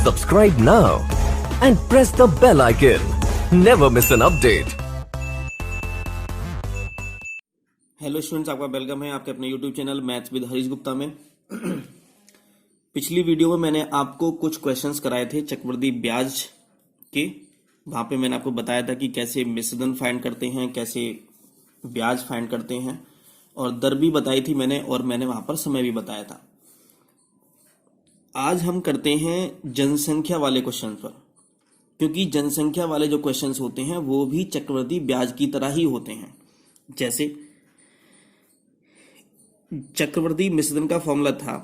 Subscribe now and press the bell icon. Never miss an update. Hello students, आपका welcome है आपके अपने YouTube channel maths with Harish Gupta में। पिछली वीडियो में मैंने आपको कुछ क्वेश्चंस कराए थे चक्रवृद्धि ब्याज के। वहां पे मैंने आपको बताया था कि कैसे मिश्रधन फाइंड करते हैं, कैसे ब्याज फाइंड करते हैं, और दर भी बताई थी मैंने, और मैंने वहां पर समय भी बताया था। आज हम करते हैं जनसंख्या वाले क्वेश्चन पर, क्योंकि जनसंख्या वाले जो क्वेश्चंस होते हैं वो भी चक्रवृद्धि ब्याज की तरह ही होते हैं। जैसे चक्रवृद्धि मिश्रधन का फॉर्मूला था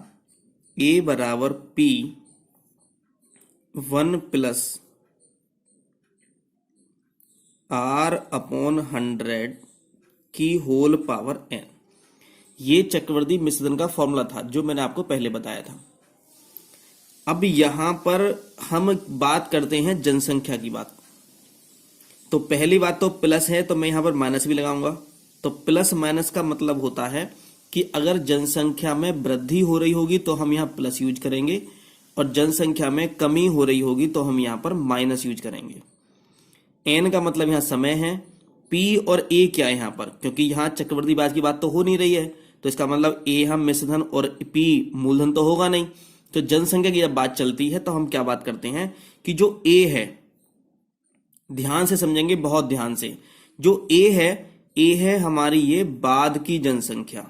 A बराबर P 1 प्लस R अपॉन 100 की होल पावर n। ये चक्रवृद्धि मिश्रधन का फॉर्मूला था जो मैंने आपको पहले बताया था। अब यहां पर हम बात करते हैं जनसंख्या की बात। तो पहली बात तो प्लस है, तो मैं यहां पर माइनस भी लगाऊंगा। तो प्लस माइनस का मतलब होता है कि अगर जनसंख्या में वृद्धि हो रही होगी तो हम यहां प्लस यूज करेंगे, और जनसंख्या में कमी हो रही होगी तो हम यहां पर माइनस यूज करेंगे। एन का मतलब यहां समय है, पी और ए क्या है यहां पर, क्योंकि यहां चक्रवृद्धि ब्याज की बात तो हो नहीं रही है, तो इसका मतलब ए हम मिश्रधन और पी मूलधन तो होगा नहीं। तो जनसंख्या की जब बात चलती है तो हम क्या बात करते हैं कि जो ए है, ध्यान से समझेंगे, बहुत ध्यान से, जो ए है हमारी ये बाद की जनसंख्या।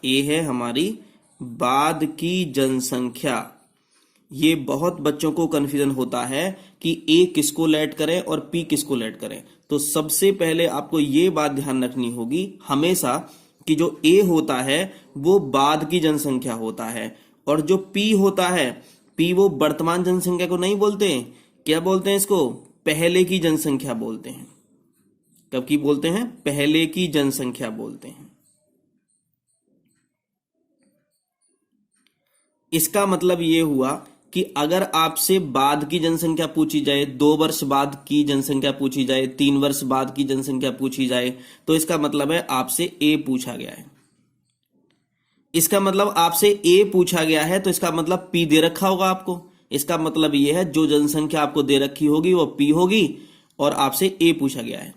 ए है हमारी बाद की जनसंख्या। ये बहुत बच्चों को कंफ्यूजन होता है कि ए किसको लेट करें और पी किसको लेट करें। तो सबसे पहले आपको ये बात ध्यान रखनी होगी हमेशा कि जो ए होता है वो बाद की जनसंख्या होता है, और जो पी होता है, पी वो वर्तमान जनसंख्या को नहीं बोलते हैं। क्या बोलते हैं इसको? पहले की जनसंख्या बोलते हैं। कब की बोलते हैं? पहले की जनसंख्या बोलते हैं। इसका मतलब ये हुआ कि अगर आपसे बाद की जनसंख्या पूछी जाए, 2 वर्ष बाद की जनसंख्या पूछी जाए, 3 वर्ष बाद की जनसंख्या पूछी जाए, तो इसका मतलब है आपसे ए पूछा गया है। इसका मतलब आपसे ए पूछा गया है तो इसका मतलब पी दे रखा होगा आपको। इसका मतलब यह है जो जनसंख्या आपको दे रखी होगी वो पी होगी, और आपसे ए पूछा गया है।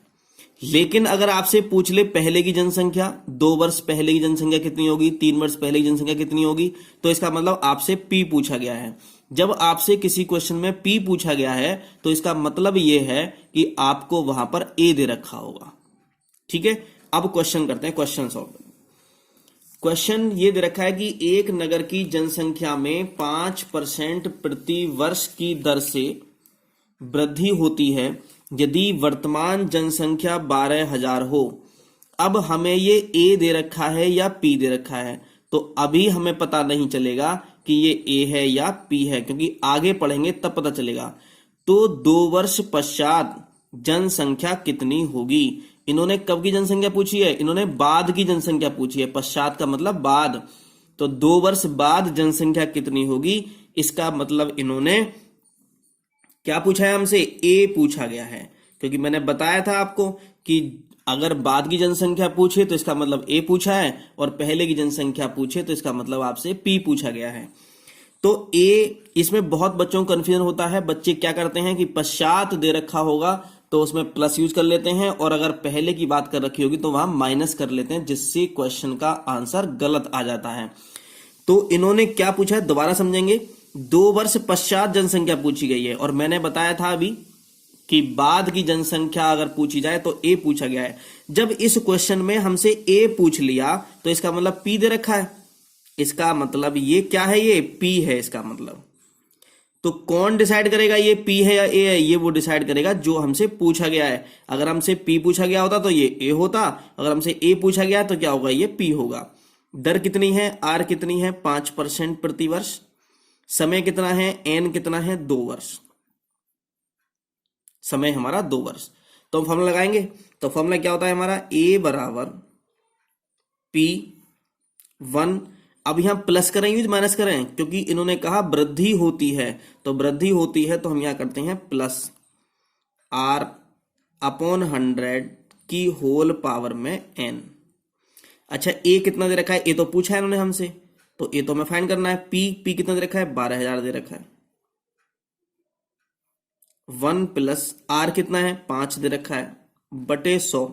लेकिन अगर आपसे पूछ ले पहले की जनसंख्या, 2 वर्ष पहले की जनसंख्या कितनी होगी, 3 वर्ष पहले की जनसंख्या कितनी होगी, तो इसका मतलब आपसे पी पूछा गया है। जब आपसे किसी क्वेश्चन में पी पूछा गया है तो इसका मतलब यह है कि आपको वहां पर ए दे रखा होगा। ठीक है, अब क्वेश्चन करते हैं, क्वेश्चन सॉल्व। क्वेश्चन ये दे रखा है कि एक नगर की जनसंख्या में 5% प्रति वर्ष की दर से वृद्धि होती है यदि वर्तमान जनसंख्या 12,000 हो। अब हमें ये ए दे रखा है या पी दे रखा है, तो अभी हमें पता नहीं चलेगा कि ये ए है या पी है, क्योंकि आगे पढ़ेंगे तब पता चलेगा। तो 2 वर्ष पश्चात जनसंख्या कितनी होगी? इन्होंने कब की जनसंख्या पूछी है? इन्होंने बाद की जनसंख्या पूछी है। पश्चात का मतलब बाद। तो 2 वर्ष बाद जनसंख्या कितनी होगी, इसका मतलब इन्होंने क्या पूछा है हमसे? ए पूछा गया है। क्योंकि मैंने बताया था आपको कि अगर बाद की जनसंख्या पूछे तो इसका मतलब ए पूछा है, और पहले की जनसंख्या पूछे तो इसका मतलब आपसे पी पूछा गया है। तो ए, इसमें बहुत बच्चों को कंफ्यूजन होता है। बच्चे क्या करते हैं कि पश्चात दे रखा होगा तो उसमें प्लस यूज कर लेते हैं, और अगर पहले की बात कर रखी होगी तो वहां माइनस कर लेते हैं, जिससे क्वेश्चन का आंसर गलत आ जाता है। तो इन्होंने क्या पूछा है, दोबारा समझेंगे। 2 वर्ष पश्चात जनसंख्या पूछी गई है, और मैंने बताया था अभी कि बाद की जनसंख्या अगर पूछी जाए तो ए पूछा गया है। जब इस क्वेश्चन में हमसे ए पूछ लिया तो इसका मतलब पी दे रखा है। इसका मतलब ये क्या है? ये पी है इसका मतलब। तो कौन डिसाइड करेगा ये पी है या ए है? ये वो डिसाइड करेगा जो हमसे पूछा गया है। अगर हमसे पी पूछा गया होता तो ये ए होता, अगर हमसे ए पूछा गया तो क्या होगा? ये पी होगा। दर कितनी है? आर कितनी है? 5% प्रति वर्ष। समय कितना है? एन कितना है? 2 वर्ष। समय हमारा 2 वर्ष। तो हम फॉर्मूला लगाएंगे। तो फॉर्मूला क्या होता है हमारा? ए बराबर पी 1। अब यहां प्लस करें यूज माइनस करें? क्योंकि इन्होंने कहा वृद्धि होती है, तो वृद्धि होती है तो हम यहां करते हैं प्लस आर अपॉन 100 की होल पावर में एन। अच्छा, ए कितना दे रखा है? ए तो पूछा है इन्होंने हमसे, तो ए तो हमें फाइंड करना है। पी कितना दे रखा है? 12,000 दे रखा है। 1 प्लस आर कितना है 5 दे रखा है बटे 100,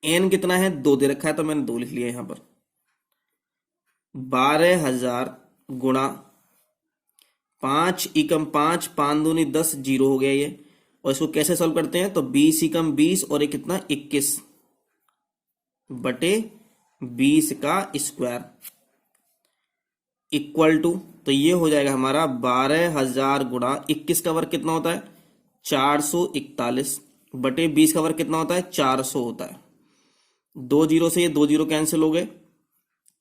एन कितना है 2 दे रखा है तो मैंने 2 लिख लिया यहां पर, 12,000 गुणा 5 एकम 5, 5 दूनी 10, 0 हो गया ये। और इसको कैसे सॉल्व करते हैं तो 20 एकम 20 और ये कितना 21 बटे 20 का स्क्वायर इक्वल टू, तो ये हो जाएगा हमारा 12,000 गुणा 21 का वर्ग कितना होता है 441 बटे 20 का वर्ग कितना होता है 400 होता है। 2 जीरो से ये 2 जीरो कैंसिल हो गए,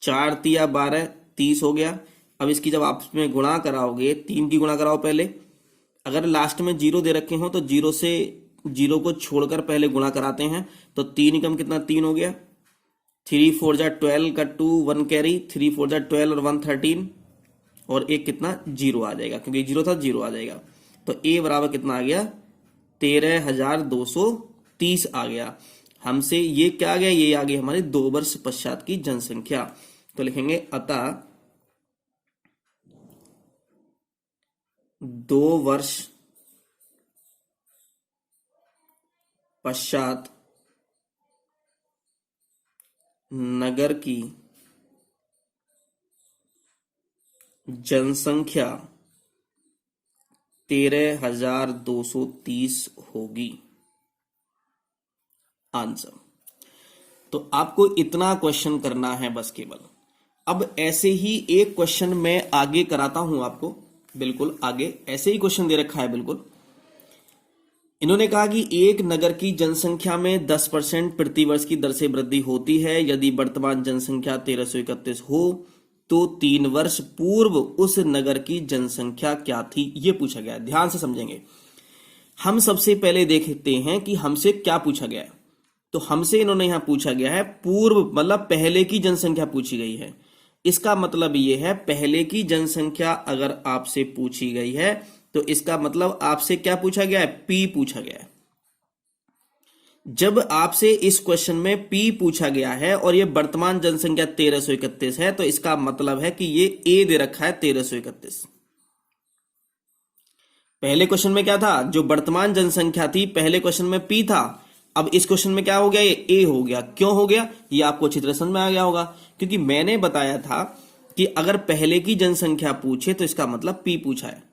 4 तिया 12, 30 हो गया। अब इसकी जब आपस में गुणा कराओगे, 3 की गुणा कराओ पहले, अगर लास्ट में 0 दे रखे हो तो 0 से 0 को छोड़कर पहले गुणा कराते हैं, तो 3 एकम कितना 3 हो गया, 3 4 जा 12 का 2 1 कैरी, 3 4 जा 12 और 1 13 और एक कितना 0 आ जाएगा, क्योंकि 0 था 0 आ जाएगा। तो ए बराबर कितना आ गया 13,230 आ गया। हमसे ये क्या आ गया, ये आ गई हमारी 2 वर्ष पश्चात की जनसंख्या। तो लिखेंगे अतः 2 वर्ष पश्चात नगर की जनसंख्या 13,230 होगी। आंसर। तो आपको इतना क्वेश्चन करना है बस केवल। अब ऐसे ही एक क्वेश्चन मैं आगे कराता हूं आपको, बिल्कुल आगे ऐसे ही क्वेश्चन दे रखा है बिल्कुल। इन्होंने कहा कि एक नगर की जनसंख्या में 10% प्रतिवर्ष की दर से वृद्धि होती है। यदि वर्तमान जनसंख्या 1331 हो तो 3 वर्ष पूर्व उस नगर की जनसंख्या क्या थी, यह पूछा गया है। ध्यान से समझेंगे। हम सबसे पहले देखते हैं कि हमसे क्या पूछा गया है। तो हमसे इन्होंने यहां पूछा गया है पूर्व, मतलब पहले की जनसंख्या पूछी गई है। इसका मतलब यह है पहले की जनसंख्या अगर आपसे पूछी गई है तो इसका मतलब आपसे क्या पूछा गया है, पी पूछा गया है। जब आपसे इस क्वेश्चन में पी पूछा गया है और यह वर्तमान जनसंख्या 1331 है तो इसका मतलब है कि ये ए दे रखा है 1331। पहले क्वेश्चन में क्या था, जो वर्तमान जनसंख्या थी, पहले क्वेश्चन में पी था। अब इस क्वेश्चन में क्या हो गया, ये ए हो गया। क्यों हो गया ये आपको अच्छी तरह समझ में आ गया होगा, क्योंकि मैंने बताया था कि अगर पहले की जनसंख्या पूछे तो इसका मतलब पी पूछा है,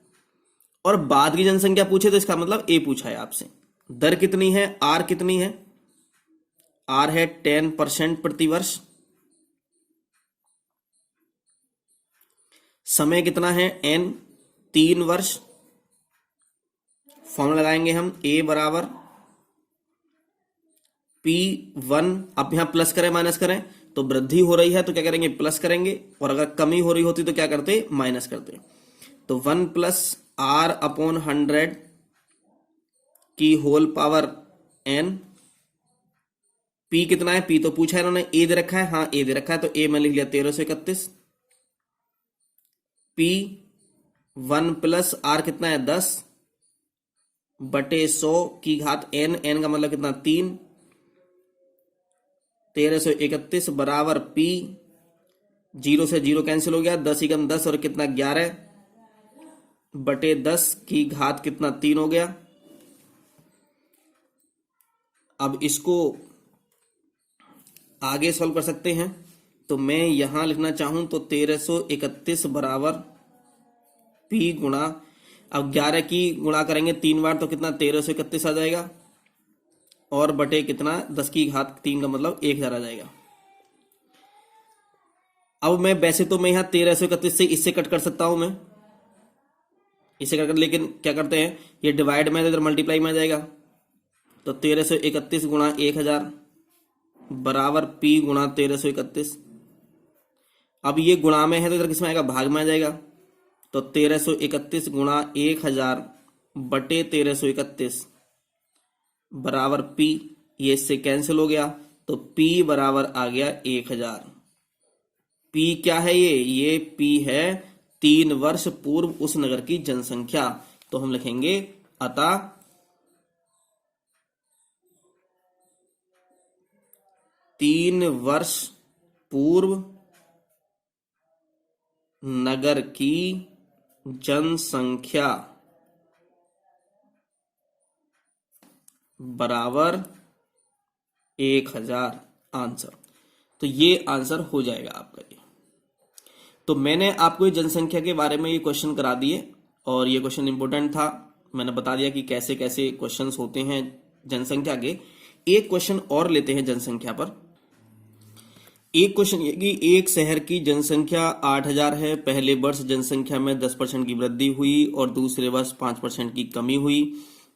और बाद की जनसंख्या पूछे तो इसका मतलब ए पूछा है आपसे। दर कितनी है, आर कितनी है, आर है 10% प्रतिवर्ष। समय कितना है एन, 3 वर्ष। फॉर्मूला लगाएंगे हम, ए बराबर P1। अब यहां प्लस करें माइनस करें, तो वृद्धि हो रही है तो क्या करेंगे प्लस करेंगे, और अगर कमी हो रही होती तो क्या करते माइनस करते। तो 1 प्लस आर अपॉन 100 की होल पावर n। P कितना है, P तो पूछा है इन्होंने, ए दे रखा है, हाँ ए दे रखा है तो ए मैं लिख लिया 1331। P 1 प्लस आर कितना है 10 बटे 100 की घात n, n का मतलब कितना 3, 1331 बराबर P, 0 से 0 कैंसिल हो गया, 10 एकम 10 और कितना 11 बटे 10 की घात कितना 3 हो गया। अब इसको आगे सॉल्व कर सकते हैं, तो मैं यहां लिखना चाहूं तो 1331 बराबर P गुणा, अब 11 की गुणा करेंगे 3 बार तो कितना 1331 आ जाएगा, और बटे कितना 10 की घात 3 का मतलब 1000 आ जाएगा। अब मैं वैसे तो मैं यहां 1331 से इससे कट कर सकता हूं, मैं इसे कट कर, लेकिन क्या करते हैं ये डिवाइड में इधर मल्टीप्लाई में आ जाएगा। तो 1331 गुणा 1000 बराबर P गुणा 1331। अब ये गुणा में है तो इधर किस में आएगा, भाग में आ जाएगा। तो 1331 गुणा 1000 बटे 1331 बराबर P, ये इससे कैंसिल हो गया तो P बराबर आ गया 1000। P क्या है, ये P है 3 वर्ष पूर्व उस नगर की जनसंख्या। तो हम लिखेंगे अतः 3 वर्ष पूर्व नगर की जनसंख्या बराबर 1000 आंसर। तो ये आंसर हो जाएगा आपका ये। तो मैंने आपको ये जनसंख्या के बारे में ये क्वेश्चन करा दिए और ये क्वेश्चन इंपॉर्टेंट था। मैंने बता दिया कि कैसे कैसे क्वेश्चंस होते हैं जनसंख्या के। एक क्वेश्चन और लेते हैं जनसंख्या पर। एक क्वेश्चन ये कि एक शहर की जनसंख्या 8000 है। पहले वर्ष जनसंख्या में 10% की वृद्धि हुई और दूसरे वर्ष 5% की कमी हुई।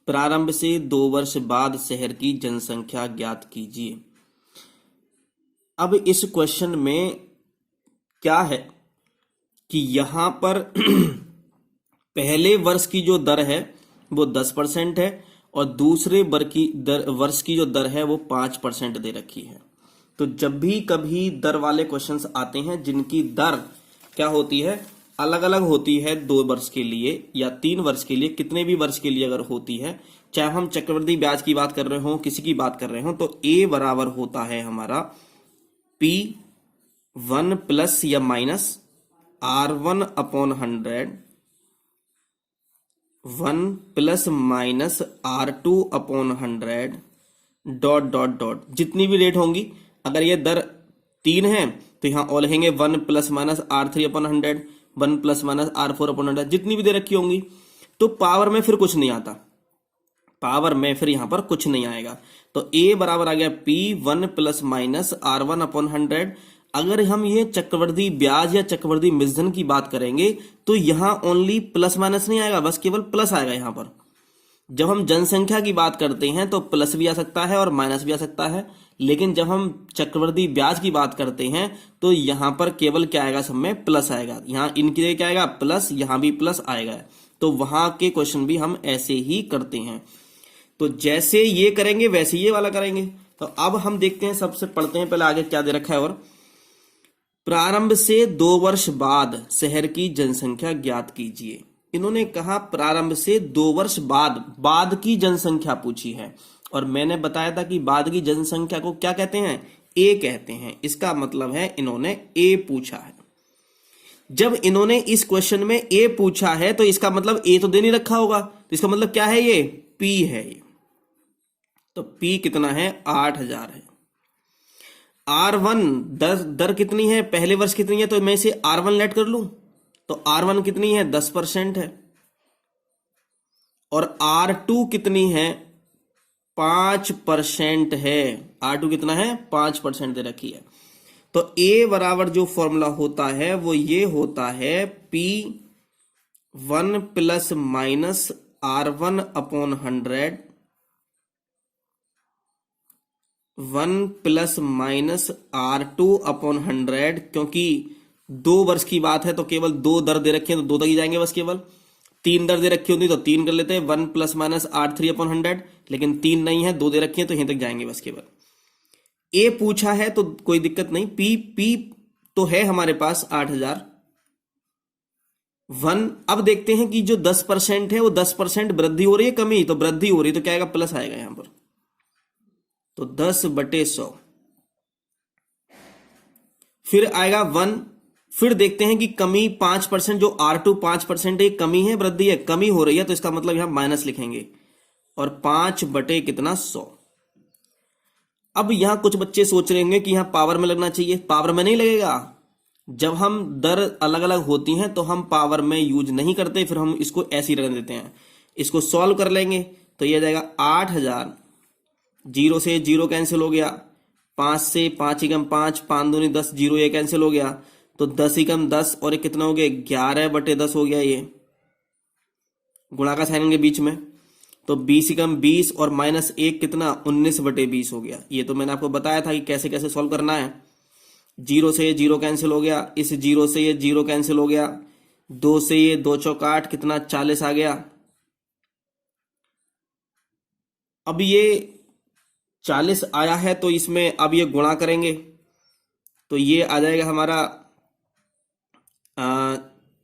प्रारंभ से 2 वर्ष बाद शहर की जनसंख्या ज्ञात कीजिए। अब इस क्वेश्चन में क्या है कि यहां पर पहले वर्ष की जो दर है वो 10% है और दूसरे वर्ष की जो दर है वो 5% दे रखी है। तो जब भी कभी दर वाले क्वेश्चंस आते हैं जिनकी दर क्या होती है, अलग अलग होती है, 2 वर्ष के लिए या 3 वर्ष के लिए, कितने भी वर्ष के लिए अगर होती है, चाहे हम चक्रवृद्धि ब्याज की बात कर रहे हो, किसी की बात कर रहे हो, तो a बराबर होता है हमारा P1 प्लस या minus R1 upon 100 1 plus minus R2 upon 100 dot dot dot. जितनी भी रेट होंगी, अगर ये दर 3 है तो यहां और लिखेंगे 1 plus minus R3 upon 100, 1 plus minus R4 upon 100, जितनी भी दे रखी होंगी। तो पावर में फिर कुछ नहीं आता, पावर में फिर यहां पर कुछ नहीं आएगा। तो a बराबर आ गया P1 plus minus R1 upon 100। अगर हम ये चक्रवृद्धि ब्याज या चक्रवृद्धि मिश्रण की बात करेंगे तो यहां ओनली प्लस माइनस नहीं आएगा, बस केवल प्लस आएगा। यहां पर जब हम जनसंख्या की बात करते हैं तो प्लस भी आ सकता है और माइनस भी आ सकता है, लेकिन जब हम चक्रवृद्धि ब्याज की बात करते हैं तो यहां पर केवल क्या आएगा, सब में प्लस आएगा। यहां इनकी जगह क्या आएगा, प्लस, यहां भी प्लस आएगा। तो वहां के क्वेश्चन भी हम ऐसे ही करते हैं। तो जैसे ये करेंगे वैसे ये वाला करेंगे। तो अब हम देखते हैं, सबसे पढ़ते हैं पहले आगे क्या दे रखा है। और प्रारंभ से 2 वर्ष बाद शहर की जनसंख्या ज्ञात कीजिए। इन्होंने कहा प्रारंभ से 2 वर्ष बाद की जनसंख्या पूछी है, और मैंने बताया था कि बाद की जनसंख्या को क्या कहते हैं, ए कहते हैं। इसका मतलब है इन्होंने ए पूछा है। जब इन्होंने इस क्वेश्चन में ए पूछा है तो इसका मतलब ए तो दे नहीं रखा होगा, तो इसका मतलब क्या है, ये पी है ये। तो पी कितना है, 8000 है। R1 दर कितनी है, पहले वर्ष कितनी है, तो मैं इसे R1 लेट कर लूं तो R1 कितनी है, 10% है। और R2 कितनी है, 5% है। R2 कितना है, 5% दे रखी है। तो A बराबर जो फॉर्मूला होता है वो ये होता है P1 plus minus R1 upon 100 1 plus minus R2 upon 100। क्योंकि 2 वर्ष की बात है तो केवल 2 दर दे रखे हैं तो 2 तक ही जाएंगे बस। केवल 3 दर दे रखी होती तो 3 कर लेते हैं, 1 प्लस माइनस R3 अपॉन 100, लेकिन 3 नहीं है, 2 दे रखी है तो यहीं तक जाएंगे बस केवल। ए पूछा है तो कोई दिक्कत नहीं, पी तो है हमारे पास 8000 1। अब देखते हैं कि जो 10% है वो 10% वृद्धि हो रही है, कमी, तो वृद्धि हो रही है तो क्या आएगा, प्लस आएगा यहां पर। तो 10/100। फिर आएगा 1। फिर देखते हैं कि कमी 5%, जो R2 5% है, कमी है वृद्धि है, कमी हो रही है, तो इसका मतलब यहां माइनस लिखेंगे। और 5/100। अब यहां कुछ बच्चे सोच रहे होंगे कि यहां पावर में लगना चाहिए, पावर में नहीं लगेगा। जब हम दर अलग अलग होती हैं तो हम पावर में यूज नहीं करते, फिर हम इसको ऐसे ही रहने देते हैं। इसको सॉल्व कर लेंगे तो यह जाएगा 8000, 0 से 0 कैंसिल हो गया, 5 से 5 एकम 5, 5 दूनी 10, 0 ये कैंसिल हो गया, तो 10 एकम 10 और ये कितना हो गया, 11/10 हो गया। ये गुणा का साइन के बीच में, तो 20 एकम 20 और माइनस 1 कितना, 19/20 हो गया। ये तो मैंने आपको बताया था कि कैसे कैसे सॉल्व करना है। 0 से ये 0 कैंसिल हो गया, इस 0 से ये 0 कैंसिल हो गया, 2 से ये 2 चौक 8, कितना 40 आ गया। अब ये 40 आया है तो इसमें अब ये गुणा करेंगे तो ये आ जाएगा हमारा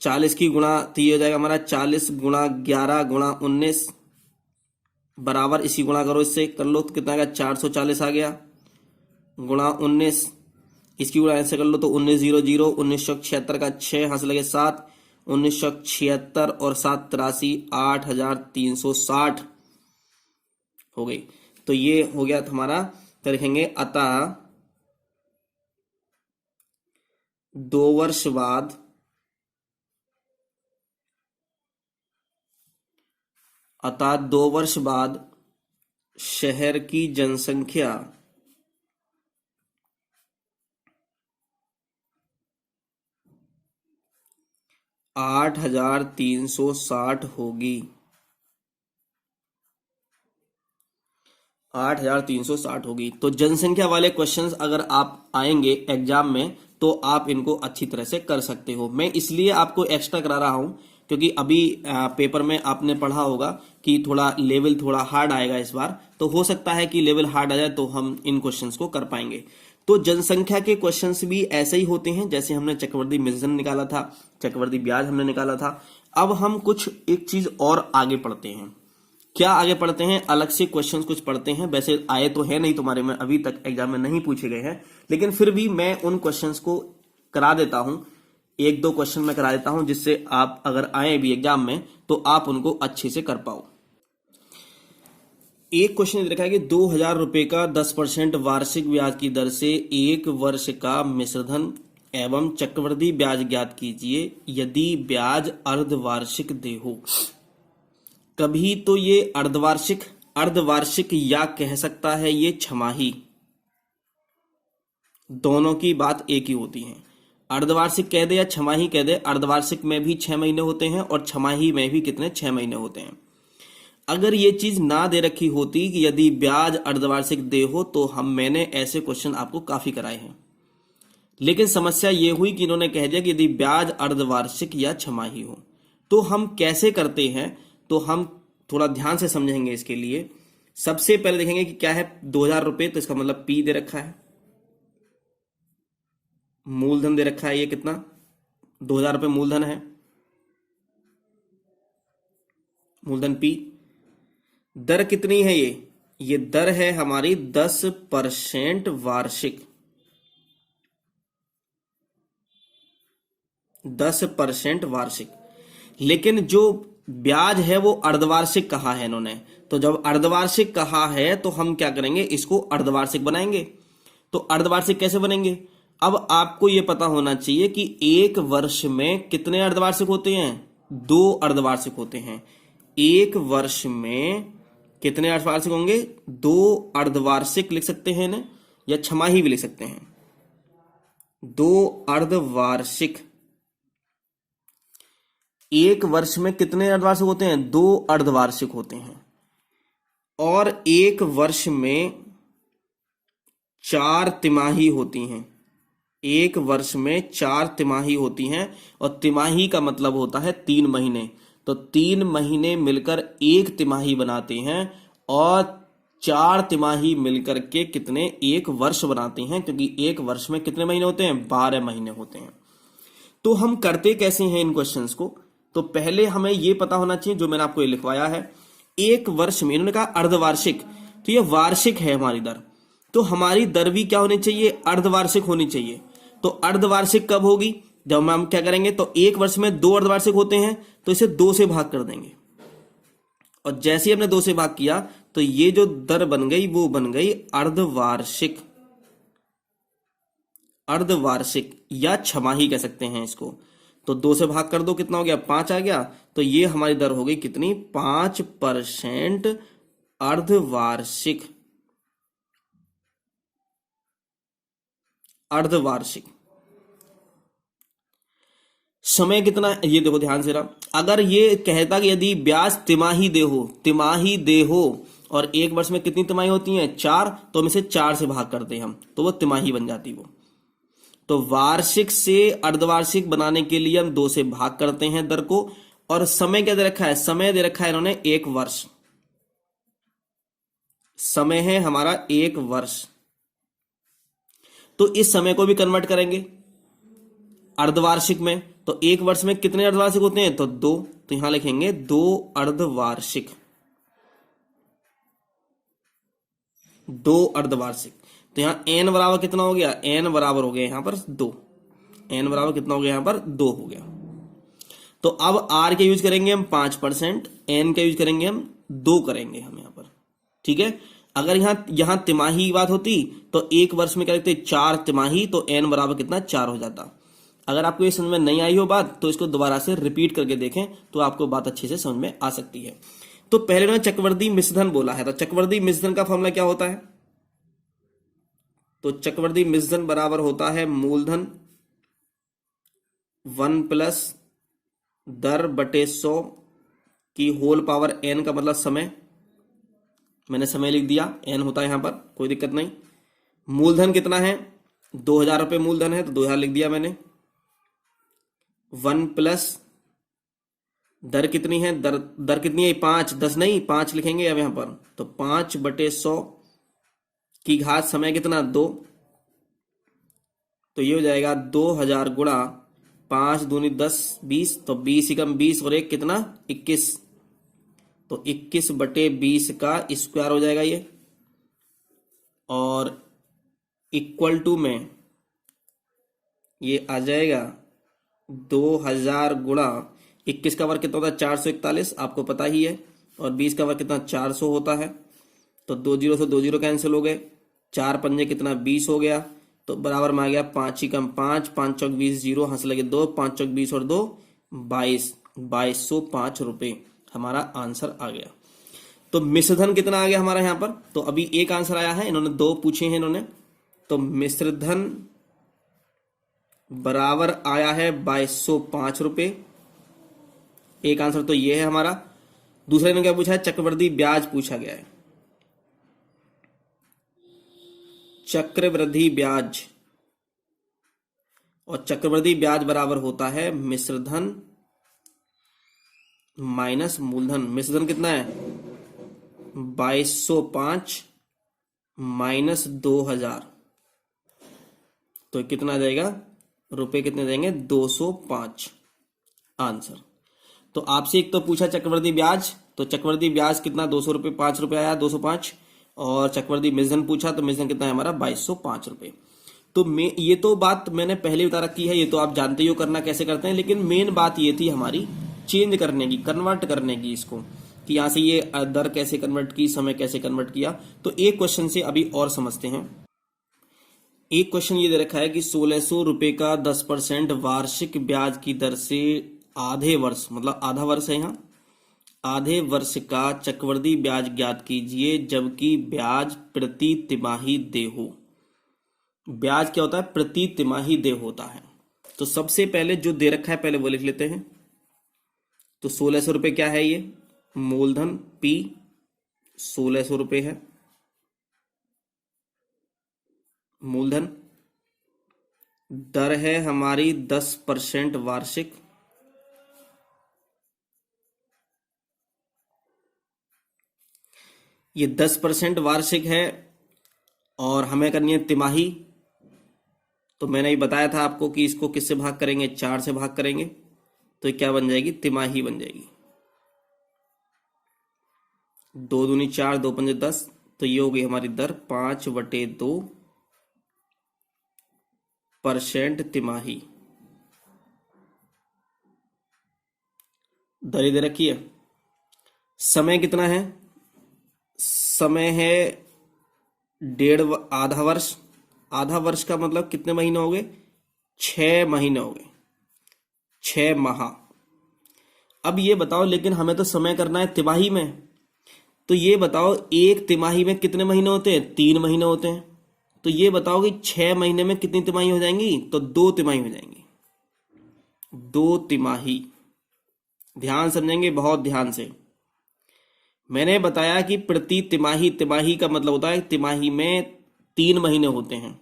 40 की गुणा, तो ये हो जाएगा हमारा 40 गुणा 11 गुणा 19 बराबर, इसी गुणा करो, इससे कर लो तो कितना आएगा, 440 आ गया, गुणा 19, इसकी गुणा ऐसे कर लो तो 19 0 0, 1976 का 6 हाथ लगे 7, 1976 और 7 83, 8360 हो गई। तो ये हो गया हमारा, तो लिखेंगे अतः 2 वर्ष बाद शहर की जनसंख्या 8,360 होगी। 8,360 होगी। तो जनसंख्या वाले क्वेश्चंस अगर आप आएंगे एग्जाम में तो आप इनको अच्छी तरह से कर सकते हो। मैं इसलिए आपको एक्स्ट्रा करा रहा हूं क्योंकि अभी पेपर में आपने पढ़ा होगा कि थोड़ा लेवल थोड़ा हार्ड आएगा इस बार, तो हो सकता है कि लेवल हार्ड आ जाए तो हम इन क्वेश्चंस को कर पाएंगे। तो जनसंख्या के क्वेश्चंस भी ऐसे ही होते हैं जैसे हमने चक्रवर्ती मिश्रण निकाला था, चक्रवर्ती ब्याज हमने निकाला था। अब हम कुछ एक चीज और आगे पढ़ते हैं। क्या आगे पढ़ते हैं? अलग से क्वेश्चंस कुछ पढ़ते हैं। वैसे आए तो है नहीं तुम्हारे में, अभी तक एग्जाम में नहीं पूछे गए हैं, लेकिन फिर भी मैं उन क्वेश्चंस को करा देता हूं। 1-2 क्वेश्चन मैं करा देता हूं जिससे आप अगर आए भी एग्जाम में तो आप उनको अच्छे से कर पाओ। एक क्वेश्चन दे रखा है कि 2,000 रुपए का 10% वार्षिक ब्याज की दर से 1 वर्ष का मिश्रधन एवं चक्रवृद्धि ब्याज ज्ञात कीजिए यदि ब्याज अर्धवार्षिक दे हो। कभी तो ये अर्धवार्षिक या कह सकता है ये छमाही, दोनों की बात एक ही होती है। अर्धवार्षिक कह दे या छमाही कह दे, अर्धवार्षिक में भी 6 महीने होते हैं और छमाही में भी कितने 6 महीने होते हैं। अगर ये चीज ना दे रखी होती कि यदि ब्याज अर्धवार्षिक दे हो तो मैंने ऐसे क्वेश्चन आपको काफी कराए हैं, लेकिन समस्या ये हुई कि इन्होंने कह दिया कि यदि ब्याज अर्धवार्षिक या छमाही हो। तो हम कैसे करते हैं, तो हम थोड़ा ध्यान से समझेंगे। इसके लिए सबसे पहले देखेंगे कि क्या है 2,000 रुपए, तो इसका मतलब पी दे रखा है, मूलधन दे रखा है, ये कितना 2,000 रुपए मूलधन है, मूलधन पी। दर कितनी है? ये दर है हमारी 10% वार्षिक, 10% वार्षिक। लेकिन जो ब्याज है वो अर्धवार्षिक कहा है इन्होंने, तो जब अर्धवार्षिक कहा है तो हम क्या करेंगे, इसको अर्धवार्षिक बनाएंगे। तो अर्धवार्षिक कैसे बनेंगे? अब आपको यह पता होना चाहिए कि एक वर्ष में कितने अर्धवार्षिक होते हैं? 2 अर्धवार्षिक होते हैं। एक वर्ष में कितने अर्धवार्षिक होंगे? 2 अर्धवार्षिक लिख सकते हैं ना, या छमाही भी लिख सकते हैं। 2 अर्धवार्षिक। एक वर्ष में कितने अर्धवार्षिक होते हैं? 2 अर्धवार्षिक होते हैं। और एक वर्ष में 4 तिमाही होती हैं। एक वर्ष में 4 तिमाही होती हैं, और तिमाही का मतलब होता है 3 महीने। तो 3 महीने मिलकर एक तिमाही बनाते हैं, और 4 तिमाही मिलकर के कितने, एक वर्ष बनाते हैं, क्योंकि एक वर्ष में कितने महीने होते हैं? 12 महीने होते हैं। तो हम करते कैसे हैं इन क्वेश्चंस को? तो पहले हमें यह पता होना चाहिए, जो मैंने आपको ये लिखवाया है, एक वर्ष में इन्होंने कहा अर्धवार्षिक, तो ये वार्षिक है हमारी दर, तो हमारी दर भी क्या होनी चाहिए? अर्धवार्षिक होनी चाहिए। तो अर्धवार्षिक कब होगी? जब हम क्या करेंगे, तो एक वर्ष में 2 अर्धवार्षिक होते हैं, तो इसे 2 से भाग कर देंगे, और जैसे ही हमने 2 से भाग किया तो ये जो दर बन गई वो बन गई अर्धवार्षिक। अर्धवार्षिक या छमाही कह सकते हैं इसको। तो 2 से भाग कर दो, कितना हो गया? 5 आ गया। तो ये हमारी दर हो गई कितनी? 5% अर्धवार्षिक। अर्धवार्षिक। समय कितना? ये देखो ध्यान से रहा, अगर ये कहता कि यदि ब्याज तिमाही दे हो और एक वर्ष में कितनी तिमाही होती हैं? 4, तो हम इसे 4 से भाग करते हैं हम, तो वो तिमाही बन जाती वो। तो वार्षिक से अर्धवार्षिक बनाने के लिए हम 2 से भाग करते हैं दर को। और समय क्या दे रखा है? समय दे रखा है इन्होंने 1 वर्ष। समय है हमारा 1 वर्ष। तो इस समय को भी कन्वर्ट करेंगे अर्धवार्षिक में। तो एक वर्ष में कितने अर्धवार्षिक होते हैं? तो 2। तो यहां लिखेंगे 2 अर्धवार्षिक। 2 अर्धवार्षिक। तो यहां n बराबर कितना हो गया? n बराबर हो गया यहां पर 2। n बराबर कितना हो गया? यहां पर 2 हो गया। तो अब r के यूज करेंगे हम 5%, n का यूज करेंगे हम 2 करेंगे हम यहां पर, ठीक है। अगर यहाँ तिमाही की बात होती तो एक वर्ष में क्या लिखते 4 तिमाही, तो n बराबर कितना 4 हो जाता। अगर आपको ये समझ में नहीं आई हो बात तो इसको दोबारा से रिपीट करके देखें तो आपको बात अच्छे से समझ में आ सकती है। तो पहले उन्होंने चक्रवर्ती मिश्रधन बोला है, तो चक्रवर्ती मिश्रधन का फॉर्मूला क्या होता है? तो चक्रवर्ती मिश्रधन बराबर होता है मूलधन 1 प्लस दर बटे 100 की होल पावर n का मतलब समय, मैंने समय लिख दिया, n होता है यहां पर, कोई दिक्कत नहीं। मूलधन कितना है? 2000 रुपये मूलधन है तो 2000 लिख दिया मैंने। 1 प्लस दर कितनी है? दर कितनी है? 5, 10 नहीं, 5 लिखेंगे अब यहां पर, तो 5 बटे 100 की घात समय कितना? 2, तो ये हो जाएगा 2000 गुणा 5 दूनी 10 20, तो 20 एकम 20 और 1 कितना? 21, तो 21 बटे 20 का स्क्वायर हो जाएगा ये, और इक्वल टू में ये आ जाएगा 2000 गुणा 21 का वर्ग कितना होता है? 441, आपको पता ही है, और 20 का वर्ग कितना? 400 होता है। तो 2 जीरो से 2 जीरो कैंसिल हो गए, 4 पंजे कितना? 20 हो गया, तो बराबर में आ गया 5 एकम 5, 5 चौक 20, 0 हंस लगे 2, 5 चौक 20 और 2 22, 2205 रुपये हमारा आंसर आ गया। तो मिश्रधन कितना आ गया हमारा यहाँ पर? तो अभी एक आंसर आया है, इन्होंने 2 पूछे हैं इन्होंने, तो मिश्रधन बराबर आया है 2205 रुपये, एक आंसर तो ये है हमारा। दूसरे ने क्या पूछा है? चक्रवृद्धि ब्याज पूछा गया है, चक्रवृद्धि ब्याज, और चक्रवृद्धि ब्याज बराबर होता है मिश्रधन माइनस मूलधन। मिश्रधन कितना है? 2205 माइनस 2000, तो कितना आ जाएगा? रुपए कितने देंगे? 205 आंसर। तो आपसे एक तो पूछा चक्रवृद्धि ब्याज, तो चक्रवृद्धि ब्याज कितना? 200 रुपये, 5 रुपये आया 205, और चक्रवृद्धि मिश्रधन पूछा तो मिश्रधन कितना है हमारा? 2205 रुपये। तो ये तो बात मैंने पहले बता रखी है, ये तो आप जानते ही हो करना कैसे करते हैं, लेकिन मेन बात ये थी हमारी चेंज करने की, कन्वर्ट करने की इसको, कि यहां से ये दर कैसे कन्वर्ट की, समय कैसे कन्वर्ट किया। तो एक क्वेश्चन से अभी और समझते हैं। एक क्वेश्चन ये दे रखा है कि 1600 रुपये का 10% वार्षिक ब्याज की दर से आधे वर्ष, मतलब आधा वर्ष है यहाँ, आधे वर्ष का चक्रवृद्धि ब्याज ज्ञात कीजिए जबकि ब्याज प्रति तिमाही देय हो। ब्याज क्या होता है? प्रति तिमाही देय होता है। तो सबसे पहले जो दे रखा है पहले वो लिख लेते हैं। तो 1600 रुपये क्या है? ये मूलधन P 1600 रुपये है मूलधन, दर है हमारी 10% वार्षिक, ये 10% वार्षिक है, और हमें करनी है तिमाही। तो मैंने ये बताया था आपको कि इसको किससे भाग करेंगे? 4 से भाग करेंगे, तो ये क्या बन जाएगी? तिमाही बन जाएगी। 2 दूनी 4, 2 पंजे 10, तो ये हो गई हमारी दर 5/2% तिमाही। दर इधर रखिए। समय कितना है? समय है आधा वर्ष। आधा वर्ष का मतलब कितने महीने हो गए? 6 महीने हो गए, 6 माह। अब ये बताओ, लेकिन हमें तो समय करना है तिमाही में, तो ये बताओ एक तिमाही में कितने महीने होते हैं? 3 महीने होते हैं। तो ये बताओ कि 6 महीने में कितनी तिमाही हो जाएंगी? तो 2 तिमाही हो जाएंगी, 2 तिमाही। ध्यान समझेंगे, बहुत ध्यान से। मैंने बताया कि प्रति तिमाही, तिमाही का मतलब होता है तिमाही में 3 महीने होते हैं,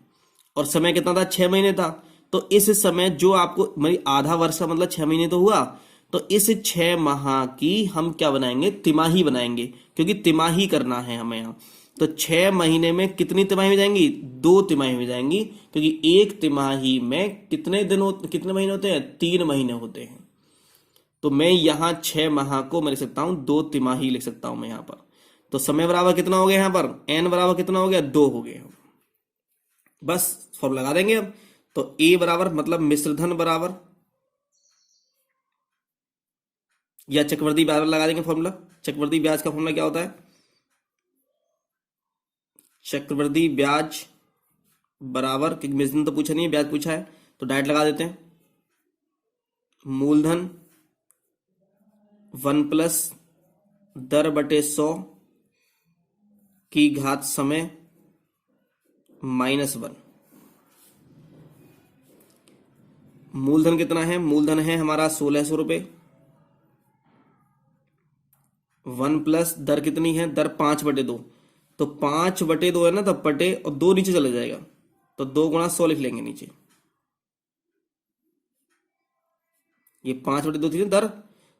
और समय कितना था? 6 महीने था। तो इस समय जो आपको मेरी आधा वर्ष का मतलब 6 महीने तो हुआ, तो इस 6 माह की हम क्या बनाएंगे? तिमाही बनाएंगे, क्योंकि तिमाही करना है हमें यहाँ। तो 6 महीने में कितनी तिमाही हो जाएंगी? 2 तिमाही हो जाएंगी, क्योंकि एक तिमाही में कितने महीने होते हैं? 3 महीने होते हैं। तो मैं यहाँ 6 माह को मैं लिख सकता हूं 2 तिमाही लिख सकता हूं मैं यहाँ पर। तो समय बराबर कितना हो गया यहाँ पर? n बराबर कितना हो गया? 2 हो गया। बस फॉर्मूला लगा देंगे अब। तो ए बराबर मतलब मिश्रधन बराबर, या चक्रवृद्धि ब्याज लगा देंगे फॉर्मूला। चक्रवृद्धि ब्याज का फॉर्मूला क्या होता है? चक्रवृद्धि ब्याज बराबर, क्योंकि मिश्रण तो पूछा नहीं है, ब्याज पूछा है, तो डायरेक्ट लगा देते हैं। मूलधन 1 प्लस दर बटे 100 की घात समय -1। मूलधन कितना है? मूलधन है हमारा 1600 रुपये। 1 प्लस दर कितनी है? दर 5/2, तो 5/2 है ना, तब बटे और 2 नीचे चले जाएगा, तो 2 गुणा 100 लिख लेंगे नीचे। ये 5/2 थी ना दर,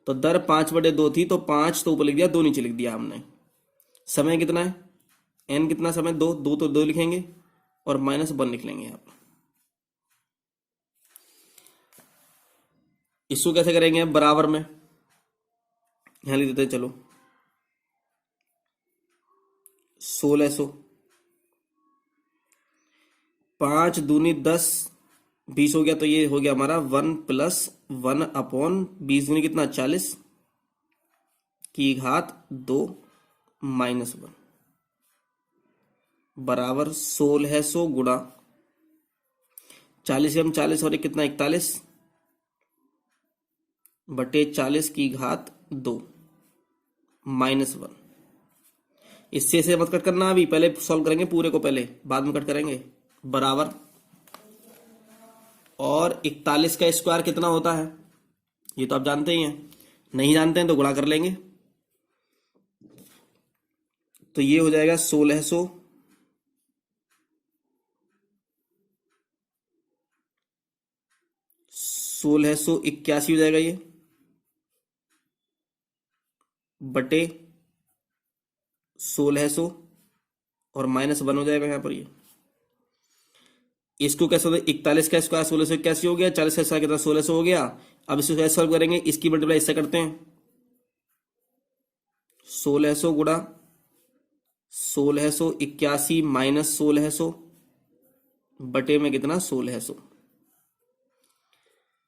तो दर 5/2 थी, तो 5 तो ऊपर लिख दिया, 2 नीचे लिख दिया हमने। समय कितना है? n कितना समय? 2, 2 तो 2 लिखेंगे और -1 लिख लेंगे यहाँ पर। इसको कैसे करेंगे? बराबर में यहां लिख देते हैं, चलो 1600, 5 दूनी 10, 20 हो गया, तो ये हो गया हमारा 1 प्लस 1/20 दूनी कितना? 40 की घात 2 -1 बराबर 1600 गुणा 40 हम 40 और कितना 41 बटे 40 की घात 2 -1। इससे से मत कट करना, अभी पहले सॉल्व करेंगे पूरे को, पहले बाद में कट करेंगे। बराबर, और 41 का स्क्वायर कितना होता है ये तो आप जानते ही हैं, नहीं जानते हैं तो गुणा कर लेंगे। तो ये हो जाएगा 1681 हो जाएगा ये, बटे 1600 और -1 हो जाएगा यहाँ पर। ये इसको कैसे होता है? 41 का स्क्वायर 1681 हो गया, 40 का स्क्वायर कितना? 1600 हो गया। अब इसको कैसे सॉल्व करेंगे? इसकी मल्टीप्लाई इससे करते हैं, 1600 गुणा 1681 माइनस 1600 बटे में कितना? 1600।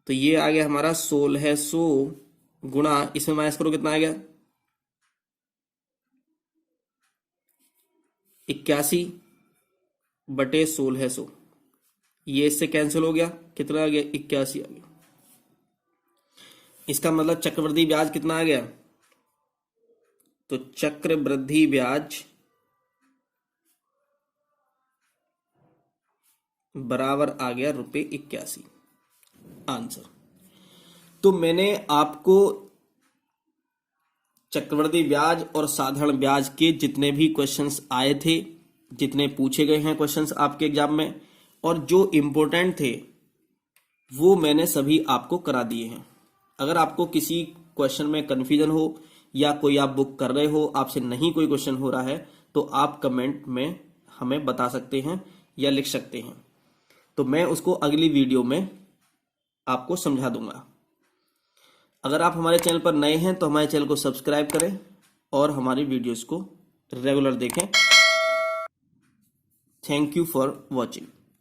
तो ये आ गया हमारा 1600 गुणा, इसमें माइनस करो कितना आ गया? 81 बटे 1600। ये इससे कैंसिल हो गया, कितना आ गया? 81 आ गया। इसका मतलब चक्रवृद्धि ब्याज कितना आ गया? तो चक्रवृद्धि ब्याज बराबर आ गया ₹81 आंसर। तो मैंने आपको चक्रवृद्धि ब्याज और साधारण ब्याज के जितने भी क्वेश्चंस आए थे, जितने पूछे गए हैं क्वेश्चंस आपके एग्जाम में, और जो इम्पोर्टेंट थे वो मैंने सभी आपको करा दिए हैं। अगर आपको किसी क्वेश्चन में कंफ्यूजन हो या कोई आप बुक कर रहे हो, आपसे नहीं कोई क्वेश्चन हो रहा है, तो आप कमेंट में हमें बता सकते हैं या लिख सकते हैं, तो मैं उसको अगली वीडियो में आपको समझा दूंगा। अगर आप हमारे चैनल पर नए हैं तो हमारे चैनल को सब्सक्राइब करें और हमारी वीडियोस को रेगुलर देखें। Thank you for watching.